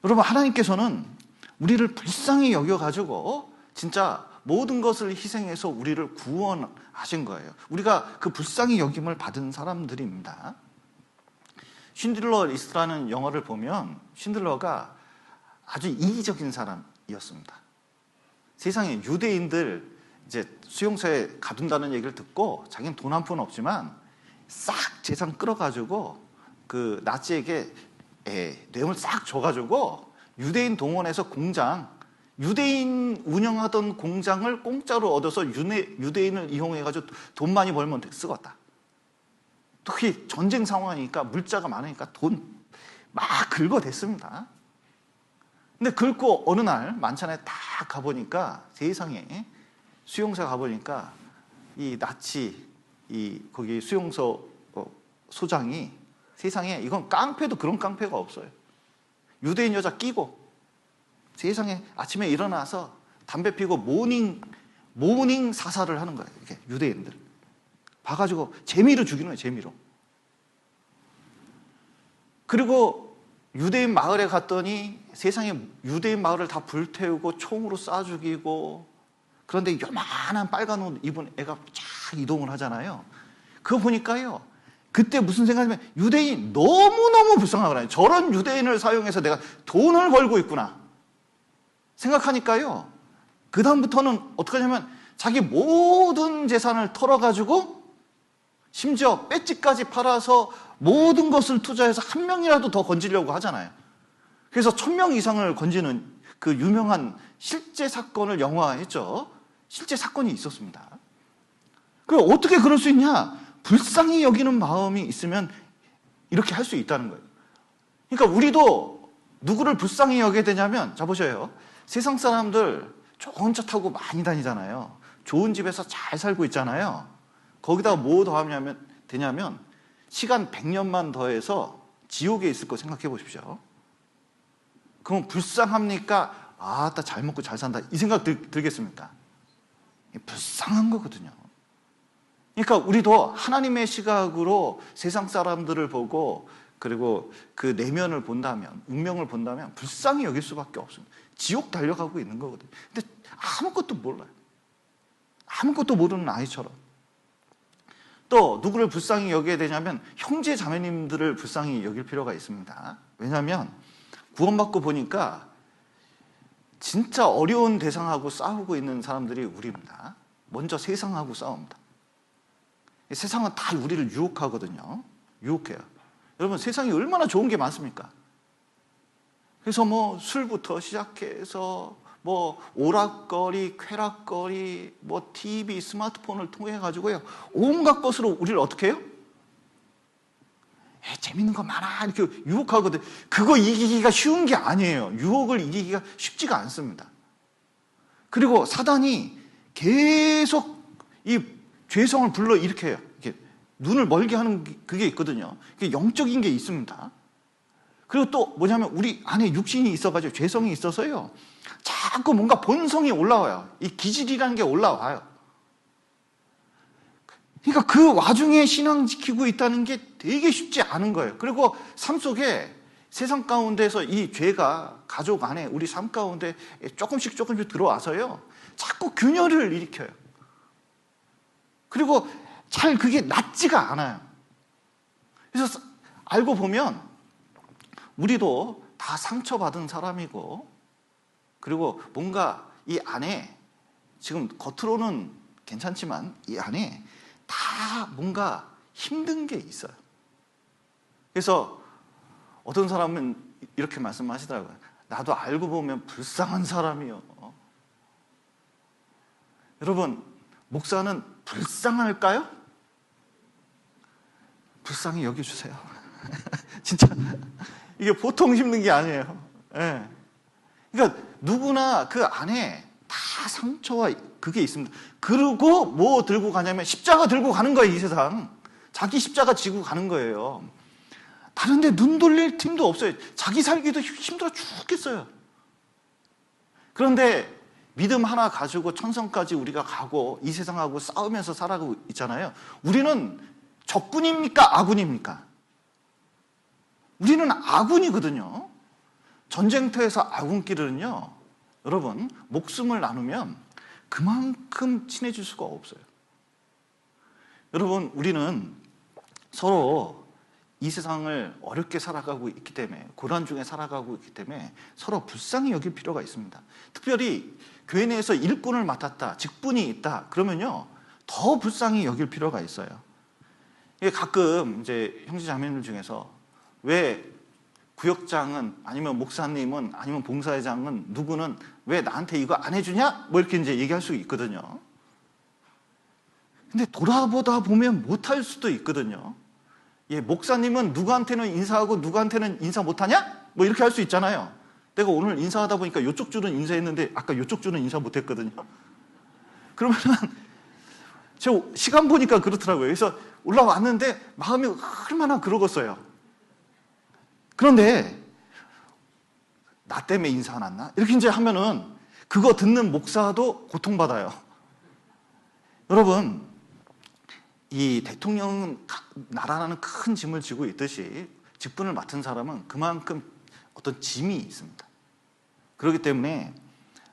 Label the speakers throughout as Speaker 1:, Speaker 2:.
Speaker 1: 여러분, 하나님께서는 우리를 불쌍히 여겨가지고 진짜 모든 것을 희생해서 우리를 구원하신 거예요. 우리가 그 불쌍히 여김을 받은 사람들입니다. 쉰들러 리스트라는 영화를 보면 쉰들러가 아주 이기적인 사람이었습니다. 세상에 유대인들 이제 수용소에 가둔다는 얘기를 듣고 자기는 돈 한 푼 없지만 싹 재산 끌어가지고 그 나치에게 뇌물 싹 줘가지고 유대인 동원해서 공장, 유대인 운영하던 공장을 공짜로 얻어서 유대인을 이용해가지고 돈 많이 벌면 쓰겄다. 특히 전쟁 상황이니까 물자가 많으니까 돈 막 긁어댔습니다. 근데 긁고 어느 날 만찬에 딱 가보니까 세상에 수용소 가보니까 이 나치 거기 수용소 소장이 세상에 이건 깡패도 그런 깡패가 없어요. 유대인 여자 끼고 세상에 아침에 일어나서 담배 피고 모닝 사살을 하는 거예요. 이렇게 유대인들 봐가지고 재미로 죽이는 거예요. 재미로. 그리고 유대인 마을에 갔더니 세상에 유대인 마을을 다 불태우고 총으로 쏴 죽이고, 그런데 요만한 빨간 옷 입은 애가 쫙 이동을 하잖아요. 그거 보니까요, 그때 무슨 생각이냐면 유대인 너무너무 불쌍하구나. 저런 유대인을 사용해서 내가 돈을 벌고 있구나 생각하니까요, 그 다음부터는 어떻게 하냐면 자기 모든 재산을 털어가지고 심지어 배지까지 팔아서 모든 것을 투자해서 한 명이라도 더 건지려고 하잖아요. 그래서 1000명 이상을 건지는 그 유명한 실제 사건을 영화화했죠. 실제 사건이 있었습니다. 그럼 어떻게 그럴 수 있냐? 불쌍히 여기는 마음이 있으면 이렇게 할 수 있다는 거예요. 그러니까 우리도 누구를 불쌍히 여겨야 되냐면, 자 보셔요. 세상 사람들 좋은 차 타고 많이 다니잖아요. 좋은 집에서 잘 살고 있잖아요. 거기다가 뭐 더하면 되냐면 시간 100년만 더해서 지옥에 있을 거 생각해 보십시오. 그럼 불쌍합니까? 아, 나 잘 먹고 잘 산다 이 생각 들겠습니까? 불쌍한 거거든요. 그러니까 우리도 하나님의 시각으로 세상 사람들을 보고, 그리고 그 내면을 본다면, 운명을 본다면 불쌍히 여길 수밖에 없습니다. 지옥 달려가고 있는 거거든요. 근데 아무것도 몰라요. 아무것도 모르는 아이처럼. 또 누구를 불쌍히 여겨야 되냐면 형제 자매님들을 불쌍히 여길 필요가 있습니다. 왜냐하면 구원받고 보니까 진짜 어려운 대상하고 싸우고 있는 사람들이 우리입니다. 먼저 세상하고 싸웁니다. 세상은 다 우리를 유혹하거든요. 유혹해요. 여러분, 세상이 얼마나 좋은 게 많습니까? 그래서 뭐 술부터 시작해서 뭐 오락거리, 쾌락거리, 뭐 TV, 스마트폰을 통해 가지고요, 온갖 것으로 우리를 어떻게 해요? 재밌는 거 많아 이렇게 유혹하거든. 그거 이기기가 쉬운 게 아니에요. 유혹을 이기기가 쉽지가 않습니다. 그리고 사단이 계속 이 죄성을 불러 일으켜요. 이렇게 눈을 멀게 하는 그게 있거든요. 그게 영적인 게 있습니다. 그리고 또 뭐냐면 우리 안에 육신이 있어가지고 죄성이 있어서요, 자꾸 뭔가 본성이 올라와요. 이 기질이라는 게 올라와요. 그러니까 그 와중에 신앙 지키고 있다는 게 되게 쉽지 않은 거예요. 그리고 삶 속에 세상 가운데서 이 죄가 가족 안에 우리 삶 가운데 조금씩 들어와서요, 자꾸 균열을 일으켜요. 그리고 잘 그게 낫지가 않아요. 그래서 알고 보면 우리도 다 상처받은 사람이고, 그리고 뭔가 이 안에 지금 겉으로는 괜찮지만 이 안에 다 뭔가 힘든 게 있어요. 그래서 어떤 사람은 이렇게 말씀하시더라고요. 나도 알고 보면 불쌍한 사람이요. 여러분, 목사는 불쌍할까요? 불쌍히 여겨주세요. 진짜 이게 보통 힘든 게 아니에요. 네. 그러니까 누구나 그 안에 다 상처와 그게 있습니다. 그리고 뭐 들고 가냐면 십자가 들고 가는 거예요. 이 세상 자기 십자가 지고 가는 거예요. 다른 데 눈 돌릴 틈도 없어요. 자기 살기도 힘들어 죽겠어요. 그런데 믿음 하나 가지고 천성까지 우리가 가고 이 세상하고 싸우면서 살아가고 있잖아요. 우리는 적군입니까? 아군입니까? 우리는 아군이거든요. 전쟁터에서 아군끼리는요, 여러분, 목숨을 나누면 그만큼 친해질 수가 없어요. 여러분, 우리는 서로 이 세상을 어렵게 살아가고 있기 때문에, 고난 중에 살아가고 있기 때문에 서로 불쌍히 여길 필요가 있습니다. 특별히 교회 내에서 일꾼을 맡았다, 직분이 있다, 그러면요, 더 불쌍히 여길 필요가 있어요. 가끔 이제 형제 자매들 중에서 왜 구역장은, 아니면 목사님은, 아니면 봉사회장은, 누구는 왜 나한테 이거 안 해주냐? 뭐 이렇게 이제 얘기할 수 있거든요. 근데 돌아보다 보면 못할 수도 있거든요. 예, 목사님은 누구한테는 인사하고 누구한테는 인사 못하냐? 뭐 이렇게 할 수 있잖아요. 내가 오늘 인사하다 보니까 이쪽 줄은 인사했는데 아까 이쪽 줄은 인사 못했거든요. 그러면은 제가 시간 보니까 그렇더라고요. 그래서 올라왔는데 마음이 얼마나 그러겠어요. 그런데 나 때문에 인사 안 왔나? 이렇게 이제 하면은 그거 듣는 목사도 고통받아요. 여러분, 이 대통령은 나라라는 큰 짐을 지고 있듯이 직분을 맡은 사람은 그만큼 어떤 짐이 있습니다. 그렇기 때문에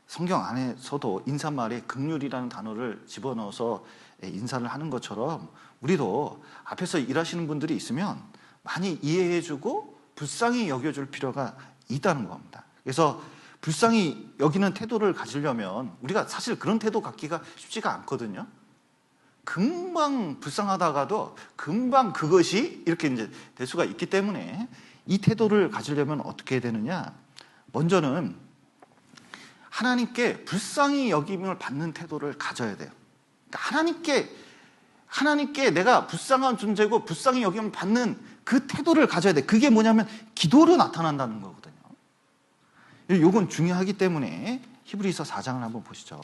Speaker 1: 성경 안에서도 인사말에 긍휼이라는 단어를 집어넣어서 인사를 하는 것처럼 우리도 앞에서 일하시는 분들이 있으면 많이 이해해주고 불쌍히 여겨줄 필요가 있다는 겁니다. 그래서 불쌍히 여기는 태도를 가지려면 우리가 사실 그런 태도 갖기가 쉽지가 않거든요. 금방 불쌍하다가도 금방 그것이 이렇게 이제 될 수가 있기 때문에 이 태도를 가지려면 어떻게 해야 되느냐? 먼저는 하나님께 불쌍히 여김을 받는 태도를 가져야 돼요. 그러니까 하나님께 내가 불쌍한 존재고 불쌍히 여김을 받는 그 태도를 가져야 돼. 그게 뭐냐면 기도로 나타난다는 거거든요. 이건 중요하기 때문에 히브리서 4장을 한번 보시죠.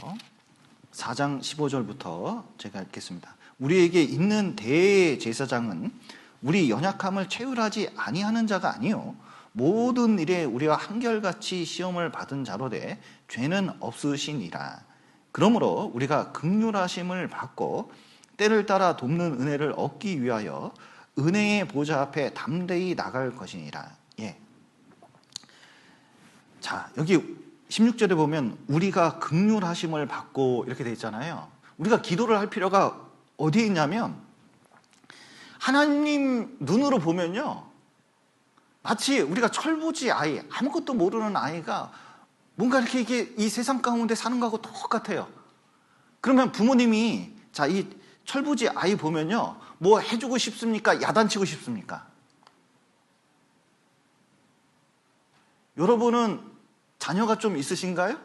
Speaker 1: 4장 15절부터 제가 읽겠습니다. 우리에게 있는 대제사장은 우리 연약함을 체휼하지 아니하는 자가 아니요 모든 일에 우리와 한결같이 시험을 받은 자로되 죄는 없으시니라. 그러므로 우리가 긍휼하심을 받고 때를 따라 돕는 은혜를 얻기 위하여 은혜의 보좌 앞에 담대히 나갈 것이니라. 예. 자, 여기 16절에 보면 우리가 긍휼하심을 받고 이렇게 돼 있잖아요. 우리가 기도를 할 필요가 어디에 있냐면 하나님 눈으로 보면요, 마치 우리가 철부지 아이, 아무것도 모르는 아이가 뭔가 이렇게 이 세상 가운데 사는 거하고 똑같아요. 그러면 부모님이 자, 이 철부지 아이 보면요, 뭐 해주고 싶습니까? 야단치고 싶습니까? 여러분은 자녀가 좀 있으신가요?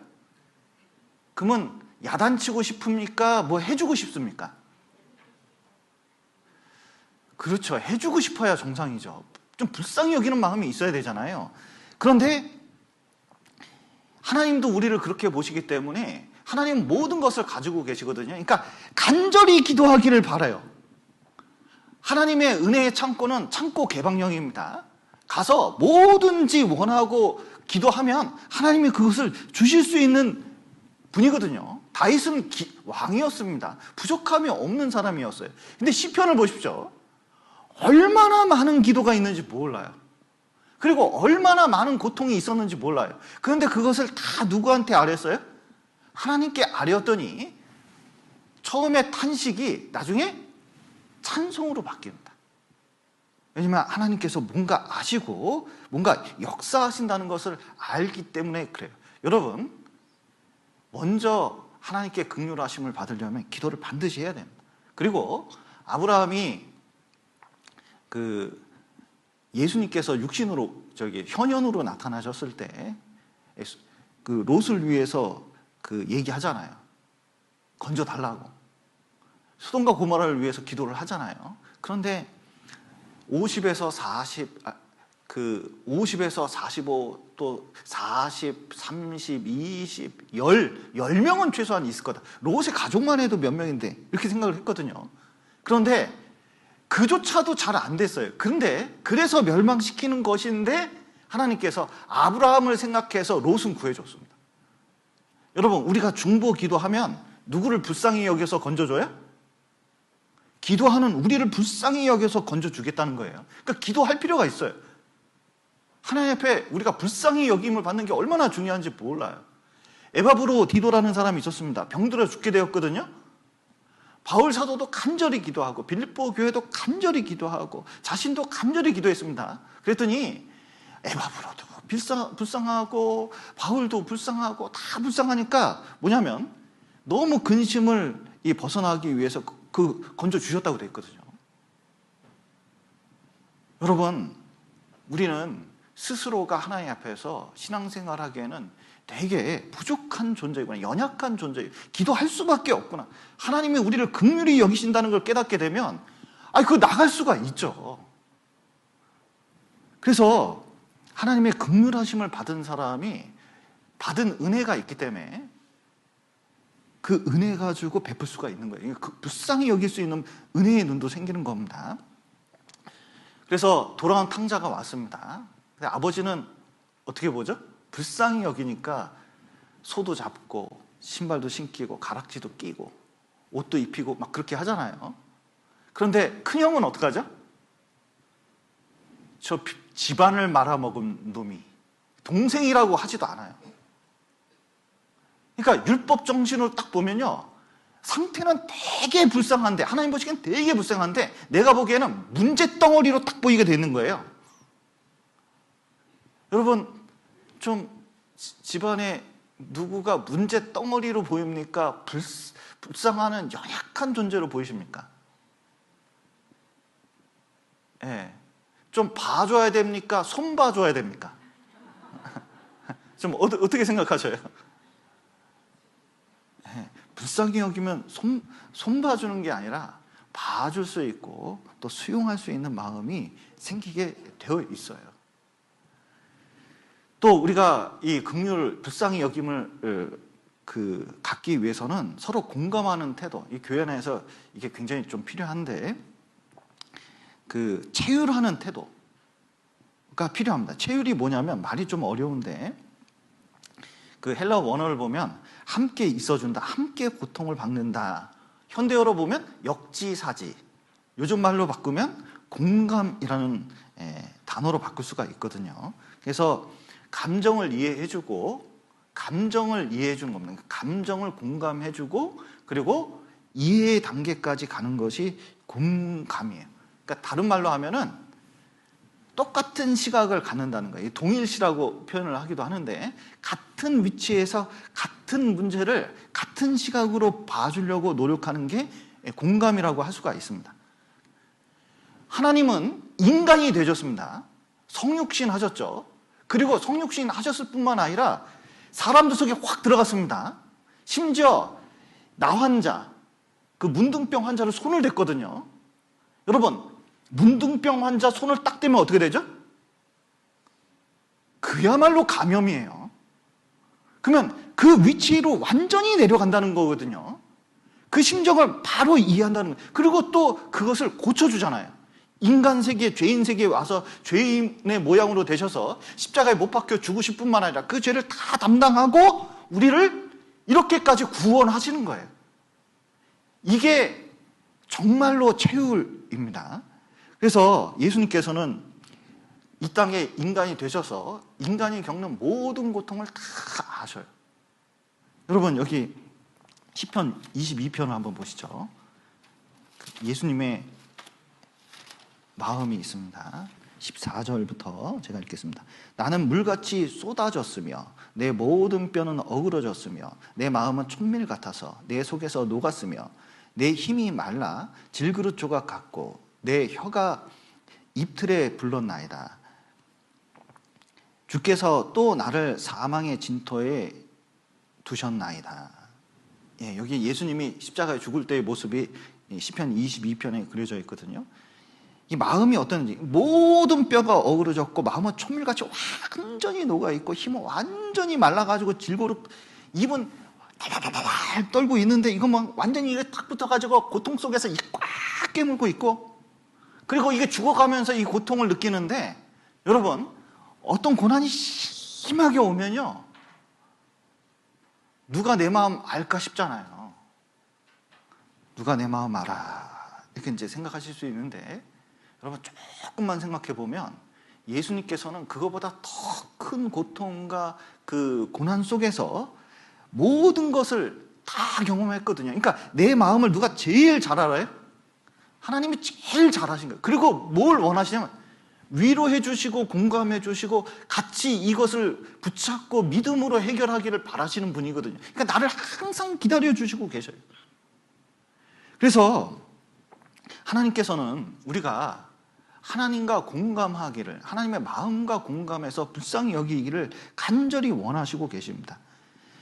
Speaker 1: 그러면 야단치고 싶습니까? 뭐 해주고 싶습니까? 그렇죠. 해주고 싶어야 정상이죠. 좀 불쌍히 여기는 마음이 있어야 되잖아요. 그런데 하나님도 우리를 그렇게 보시기 때문에 하나님은 모든 것을 가지고 계시거든요. 그러니까 간절히 기도하기를 바라요. 하나님의 은혜의 창고는 창고 개방형입니다. 가서 뭐든지 원하고 기도하면 하나님이 그것을 주실 수 있는 분이거든요. 다윗은 왕이었습니다. 부족함이 없는 사람이었어요. 근데 시편을 보십시오. 얼마나 많은 기도가 있는지 몰라요. 그리고 얼마나 많은 고통이 있었는지 몰라요. 그런데 그것을 다 누구한테 아뢰었어요? 하나님께 아뢰었더니 처음에 탄식이 나중에 찬송으로 바뀝니다. 왜냐하면 하나님께서 뭔가 아시고 뭔가 역사하신다는 것을 알기 때문에 그래요. 여러분, 먼저 하나님께 긍휼하심을 받으려면 기도를 반드시 해야 됩니다. 그리고 아브라함이 예수님께서 육신으로 현현으로 나타나셨을 때 그 롯을 위해서 얘기하잖아요. 건져 달라고. 소돔과 고모라를 위해서 기도를 하잖아요. 그런데 50에서 45, 또 40, 30, 20, 10명은 최소한 있을 거다. 롯의 가족만 해도 몇 명인데 이렇게 생각을 했거든요. 그런데 그조차도 잘 안 됐어요. 그래서 멸망시키는 것인데 하나님께서 아브라함을 생각해서 롯은 구해줬습니다. 여러분, 우리가 중보 기도하면 누구를 불쌍히 여겨서 건져줘요? 기도하는 우리를 불쌍히 여겨서 건져주겠다는 거예요. 그러니까 기도할 필요가 있어요. 하나님 앞에 우리가 불쌍히 여김을 받는 게 얼마나 중요한지 몰라요. 에바브로 디도라는 사람이 있었습니다. 병들어 죽게 되었거든요. 바울 사도도 간절히 기도하고 빌립보 교회도 간절히 기도하고 자신도 간절히 기도했습니다. 그랬더니 에바브로도 불쌍하고 바울도 불쌍하고 다 불쌍하니까 뭐냐면 너무 근심을 벗어나기 위해서 건져 주셨다고 되어 있거든요. 여러분, 우리는 스스로가 하나님 앞에서 신앙생활하기에는 되게 부족한 존재이구나, 연약한 존재, 기도할 수밖에 없구나. 하나님이 우리를 긍휼히 여기신다는 걸 깨닫게 되면 그거 나갈 수가 있죠. 그래서 하나님의 긍휼하심을 받은 사람이 받은 은혜가 있기 때문에 그 은혜 가지고 베풀 수가 있는 거예요. 불쌍히 여길 수 있는 은혜의 눈도 생기는 겁니다. 그래서 돌아온 탕자가 왔습니다. 근데 아버지는 어떻게 보죠? 불쌍히 여기니까 소도 잡고 신발도 신기고 가락지도 끼고 옷도 입히고 막 그렇게 하잖아요. 그런데 큰형은 어떡하죠? 저 집안을 말아먹은 놈이, 동생이라고 하지도 않아요. 그러니까 율법 정신으로 딱 보면요, 상태는 되게 불쌍한데, 하나님 보시기엔 되게 불쌍한데 내가 보기에는 문제덩어리로 딱 보이게 되는 거예요. 여러분, 좀 집안에 누구가 문제덩어리로 보입니까? 불쌍하는 연약한 존재로 보이십니까? 예. 좀 봐줘야 됩니까? 손 봐줘야 됩니까? 좀 어떻게 생각하셔요? 예. 불쌍히 여기면 손 봐주는 게 아니라 봐줄 수 있고 또 수용할 수 있는 마음이 생기게 되어 있어요. 또 우리가 이 긍휼, 불쌍히 여김을 갖기 위해서는 서로 공감하는 태도, 이 교회 안에서 이게 굉장히 좀 필요한데, 체휼하는 태도가 필요합니다. 체휼이 뭐냐면 말이 좀 어려운데, 헬라 원어를 보면 함께 있어준다, 함께 고통을 받는다. 현대어로 보면 역지사지, 요즘 말로 바꾸면 공감이라는 단어로 바꿀 수가 있거든요. 그래서 감정을 이해해주고, 감정을 이해해주는 겁니다. 감정을 공감해주고, 그리고 이해의 단계까지 가는 것이 공감이에요. 그러니까 다른 말로 하면은 똑같은 시각을 갖는다는 거예요. 동일시라고 표현을 하기도 하는데, 같은 위치에서 같은 문제를 같은 시각으로 봐주려고 노력하는 게 공감이라고 할 수가 있습니다. 하나님은 인간이 되셨습니다. 성육신 하셨죠. 그리고 성육신 하셨을 뿐만 아니라 사람들 속에 확 들어갔습니다. 심지어 나 환자, 문둥병 환자를 손을 댔거든요. 여러분, 문둥병 환자 손을 딱 대면 어떻게 되죠? 그야말로 감염이에요. 그러면 그 위치로 완전히 내려간다는 거거든요. 그 심정을 바로 이해한다는 거예요. 그리고 또 그것을 고쳐주잖아요. 인간 세계, 죄인 세계에 와서 죄인의 모양으로 되셔서 십자가에 못 박혀 죽으실 뿐만 아니라 그 죄를 다 담당하고 우리를 이렇게까지 구원하시는 거예요. 이게 정말로 체휼입니다. 그래서 예수님께서는 이 땅에 인간이 되셔서 인간이 겪는 모든 고통을 다 아셔요. 여러분, 여기 시편 22편을 한번 보시죠. 예수님의 마음이 있습니다. 14절부터 제가 읽겠습니다. 나는 물같이 쏟아졌으며 내 모든 뼈는 어그러졌으며 내 마음은 촛밀 같아서 내 속에서 녹았으며 내 힘이 말라 질그릇 조각 같고 내 혀가 입틀에 불렀나이다. 주께서 또 나를 사망의 진토에 두셨나이다. 예, 여기 예수님이 십자가에 죽을 때의 모습이 시편 22편에 그려져 있거든요. 이 마음이 어떤지, 모든 뼈가 어그러졌고 마음은 촛밀같이 완전히 녹아있고 힘은 완전히 말라가지고 질고루 입은 달달달달 떨고 있는데 이거 뭐 완전히 이게 탁 붙어가지고 고통 속에서 꽉 깨물고 있고, 그리고 이게 죽어가면서 이 고통을 느끼는데, 여러분, 어떤 고난이 심하게 오면요, 누가 내 마음 알까 싶잖아요. 누가 내 마음 알아, 이렇게 이제 생각하실 수 있는데, 여러분 조금만 생각해 보면 예수님께서는 그거보다 더 큰 고통과 그 고난 속에서 모든 것을 다 경험했거든요. 그러니까 내 마음을 누가 제일 잘 알아요? 하나님이 제일 잘 아신 거예요. 그리고 뭘 원하시냐면 위로해 주시고 공감해 주시고 같이 이것을 붙잡고 믿음으로 해결하기를 바라시는 분이거든요. 그러니까 나를 항상 기다려 주시고 계셔요. 그래서 하나님께서는 우리가 하나님과 공감하기를, 하나님의 마음과 공감해서 불쌍히 여기기를 간절히 원하시고 계십니다.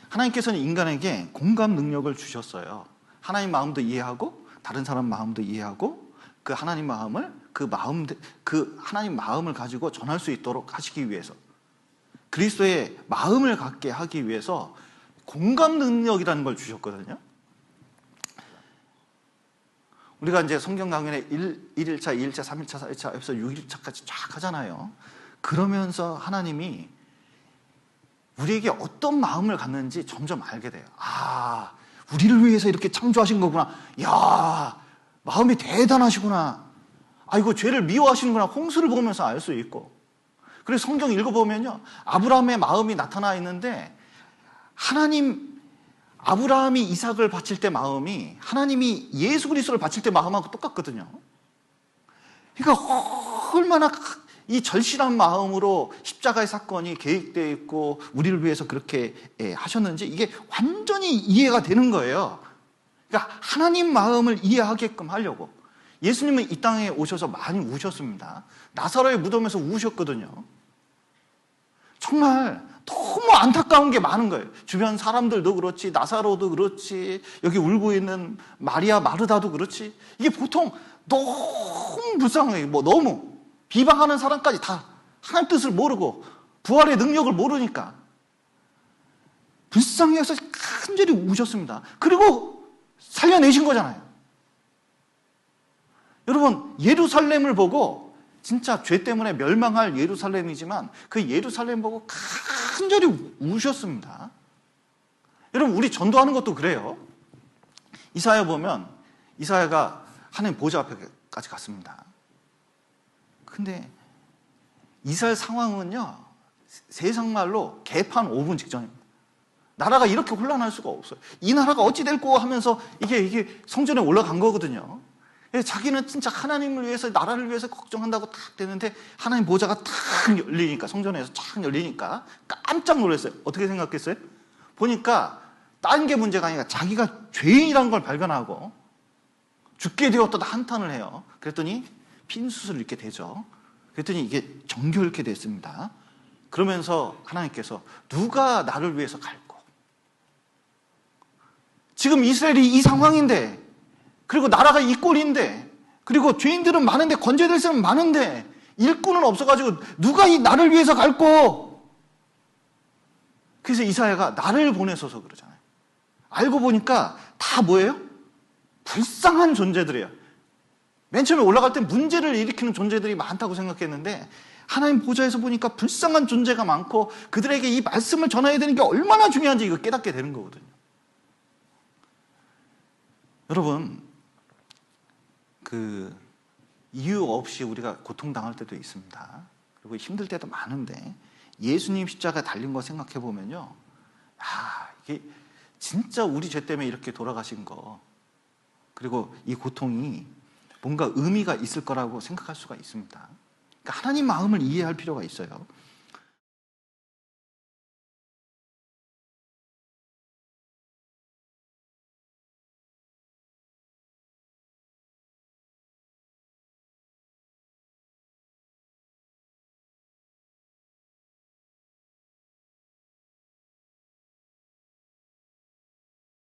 Speaker 1: 하나님께서는 인간에게 공감 능력을 주셨어요. 하나님 마음도 이해하고 다른 사람 마음도 이해하고 그 하나님 마음을 그 하나님 마음을 가지고 전할 수 있도록 하시기 위해서, 그리스도의 마음을 갖게 하기 위해서 공감 능력이라는 걸 주셨거든요. 우리가 이제 성경 강연에 1일차, 2일차, 3일차, 4일차, 에서 6일차까지 쫙 하잖아요. 그러면서 하나님이 우리에게 어떤 마음을 갖는지 점점 알게 돼요. 아, 우리를 위해서 이렇게 창조하신 거구나. 야, 마음이 대단하시구나. 아이고, 죄를 미워하시는구나. 홍수를 보면서 알 수 있고. 그래서 성경 읽어보면요, 아브라함의 마음이 나타나 있는데 아브라함이 이삭을 바칠 때 마음이 하나님이 예수 그리스도를 바칠 때 마음하고 똑같거든요. 그러니까 얼마나 이 절실한 마음으로 십자가의 사건이 계획되어 있고 우리를 위해서 그렇게 하셨는지 이게 완전히 이해가 되는 거예요. 그러니까 하나님 마음을 이해하게끔 하려고 예수님은 이 땅에 오셔서 많이 우셨습니다. 나사로의 무덤에서 우셨거든요. 정말 너무 안타까운 게 많은 거예요. 주변 사람들도 그렇지, 나사로도 그렇지, 여기 울고 있는 마리아 마르다도 그렇지. 이게 보통 너무 불쌍해요. 너무 비방하는 사람까지 다 하나님 뜻을 모르고 부활의 능력을 모르니까 불쌍해서 간절히 우셨습니다. 그리고 살려내신 거잖아요. 여러분, 예루살렘을 보고 진짜 죄 때문에 멸망할 예루살렘이지만 그 예루살렘 보고 간절히 우셨습니다. 여러분, 우리 전도하는 것도 그래요. 이사야 보면 이사야가 하나님 보좌 앞에까지 갔습니다. 근데 이스라엘 상황은요, 세상 말로 개판 5분 직전입니다. 나라가 이렇게 혼란할 수가 없어요. 이 나라가 어찌 될꼬 하면서 이게 성전에 올라간 거거든요. 자기는 진짜 하나님을 위해서, 나라를 위해서 걱정한다고 딱 되는데 하나님 보좌가 탁 열리니까, 성전에서 탁 열리니까 깜짝 놀랐어요. 어떻게 생각했어요? 보니까 딴 게 문제가 아니라 자기가 죄인이라는 걸 발견하고 죽게 되었다 한탄을 해요. 그랬더니 핀수를 이렇게 되죠. 그랬더니 이게 정결케 됐습니다. 그러면서 하나님께서 누가 나를 위해서 갈고, 지금 이스라엘이 이 상황인데, 그리고 나라가 이 꼴인데, 그리고 죄인들은 많은데, 건져야 사람은 많은데 일꾼은 없어가지고 누가 이 나를 위해서 갈고. 그래서 이사야가 나를 보내소서 그러잖아요. 알고 보니까 다 뭐예요? 불쌍한 존재들이에요. 맨 처음에 올라갈 때 문제를 일으키는 존재들이 많다고 생각했는데 하나님 보좌에서 보니까 불쌍한 존재가 많고 그들에게 이 말씀을 전해야 되는 게 얼마나 중요한지 이거 깨닫게 되는 거거든요. 여러분, 그 이유 없이 우리가 고통당할 때도 있습니다. 그리고 힘들 때도 많은데 예수님 십자가 달린 거 생각해 보면요, 이게 진짜 우리 죄 때문에 이렇게 돌아가신 거, 그리고 이 고통이 뭔가 의미가 있을 거라고 생각할 수가 있습니다. 그러니까 하나님 마음을 이해할 필요가 있어요.